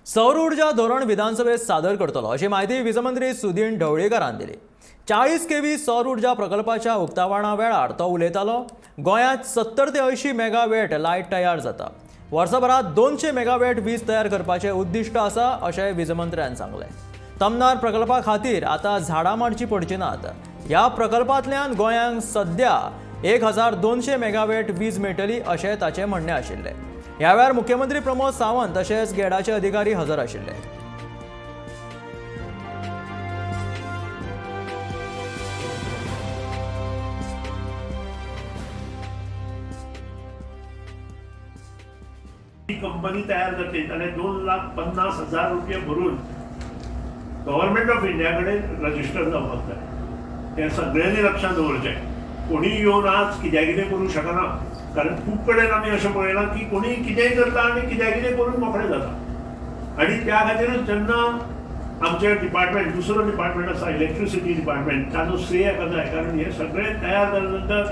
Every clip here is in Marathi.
सौर ऊर्जा धोरण विधानसभेत सादर करतलो अशी माहिती वीजमंत्री सुदीन ढवळीकरान दिली। 40 केव्ही सौर ऊर्जा प्रकल्पाच्या उक्तावणा वेळार तो उलयतालो। गोंयांत 70 ते 80 मेगावॅट लायट तयार जाता। वर्सभरात 200 मेगावॅट वीज तयार करपाचे उद्दिष्ट आसा अशें वीजमंत्र्यान सांगलें। तमनार प्रकल्पा खातीर आतां झाडां मारची पडची नात। ह्या प्रकल्पांतल्यान गोंयांक सध्या 1200 मेगावॅट वीज मेळटली अशें ताचें म्हणणें आशिल्लें। ह्या वेळार मुख्यमंत्री प्रमोद सावंत तशेंच गेडाचे अधिकारी हजर आशिल्ले। ही कंपनी तयार जाते जाल्यार 2,50,000 रुपये भरून गव्हर्नमेंट ऑफ इंडिया कडेन रजिस्टर जावपाक जाय। हें सगळ्यांनी लक्षात दवरचें। कोणी येवन आज कितें करूं शकना, कारण खूब कडेन आमी अशें पळयलां की कोणी कितेंय करता आनी कितें करून मोकळे जाता। आनी त्या खातीरच जेन्ना आमचे डिपार्टमेंट दुसरो डिपार्टमेंट आसा इलेक्ट्रिसिटी डिपार्टमेंट ताजो श्रेय हेका जाय, कारण हे सगळें तयार जाले नंतर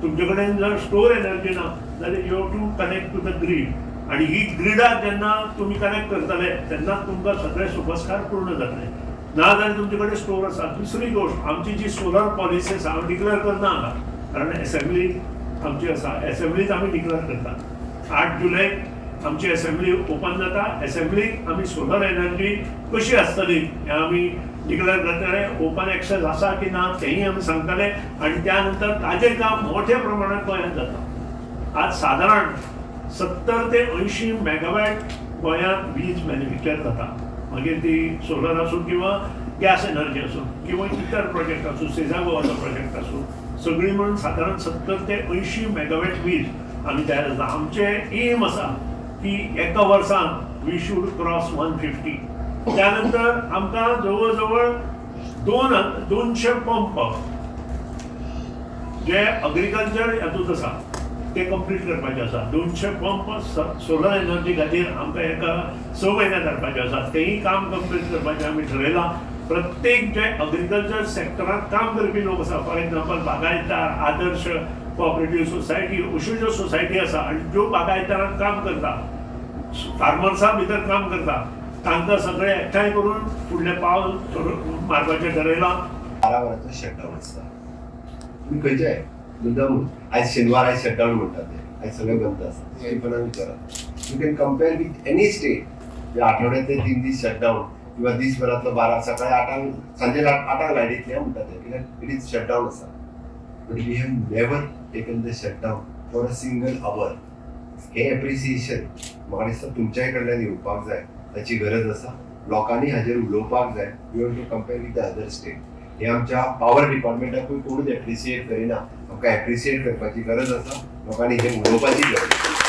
तुमचे कडेन जर स्टोर एनर्जी ना जाल्यार you have to connect to the grid, आणि ही ग्रिडाक जेन्ना तुम्ही कनेक्ट करतले तेन्ना तुमकां सगळे सोपस्कार पूर्ण जातले। ना जाल्यार तुमचे कडेन स्टोर आसा। दुसरी गोष्ट, आमची जी सोलर पॉलिसी आसा हांव डिक्लेअर करना हांगा, कारण असेंब्ली आमची आसा, असेंब्लीत आमी डिक्लेअर करता। 8 जुलैक आमची असेंब्ली ओपन जाता। असेंब्लीक आमी सोलर एनर्जी कशी आसतली हें आमी डिक्लेअर करतले। ओपन एक्सेस आसा की ना तेंय आमी सांगतले, आणि त्यानंतर ताजें काम मोठ्या प्रमाणात गोंयांत जाता। आज साधारण 70 ते 80 मेगावॅट गोंयांत वीज मॅन्युफॅक्चर जाता। मागीर ती सोलर आसूं किंवा गॅस एनर्जी आसूं किंवा इतर प्रोजेक्ट आसूं, सेजागोवाचो प्रोजेक्ट आसूं, सगळी म्हणून साधारण 70 ते 80 मेगावॅट वीज आमी तयार जाता। आमचें एम आसा की एका वर्सान वी शूड क्रॉस 150। त्यानंतर आमकां जवळ जवळ 200 पंप जे अग्रिकल्चर हातूंत आसा ते कंप्लीट करपाचे आसा। 200 पंप सोलर एनर्जी खातीर आमकां एका 6 म्हयन्यांत धाडपाचे आसा। तेंय काम कंप्लीट करपाचें आमी ठरयलां। प्रत्येक जे अग्रिकल्चर सेक्टरांत काम करपी लोक आसा, फॉर एग्जांपल बागायतदार, आदर्श कोऑपरेटिव्ह सोसायटी, अश्यो ज्यो सोसायटी आसा आनी ज्यो बागायतदारांत काम करता, फार्मर्सां भितर काम करता, तांकां सगळे एकठांय करून फुडलें पावल मारपाचें ठरयलां। 12 वरांचो शटडावन आसता। तुमी खंयचे मुद्दाम आयज शेनवार आयज शटडावन म्हणटात ते, आयज सगळें बंद आसा। स्टिफनान विचारात, you can compare with any state जे आठवड्यातले 3 दीस शटडावन किंवा दिसभरातलो 12 सकाळी 8 सांजे 8 लायट येतली म्हणटात ते, कित्याक इट इज शटडावन आसा। But we have never taken the shutdown for a single hour. हे एप्रिसिएशन म्हाका दिसता तुमच्याय कडल्यान येवपाक जाय, ताची गरज आसा। लोकांनी हाजेर उलोवपाक जाय। You have to compare with the other state. हे आमच्या पॉवर डिपार्टमेंटाकूय कोणूच एप्रिसिएट करिना। आमकां एप्रिसिएट करपाची गरज आसा, लोकांनी हे उलोवपाची गरज आसा।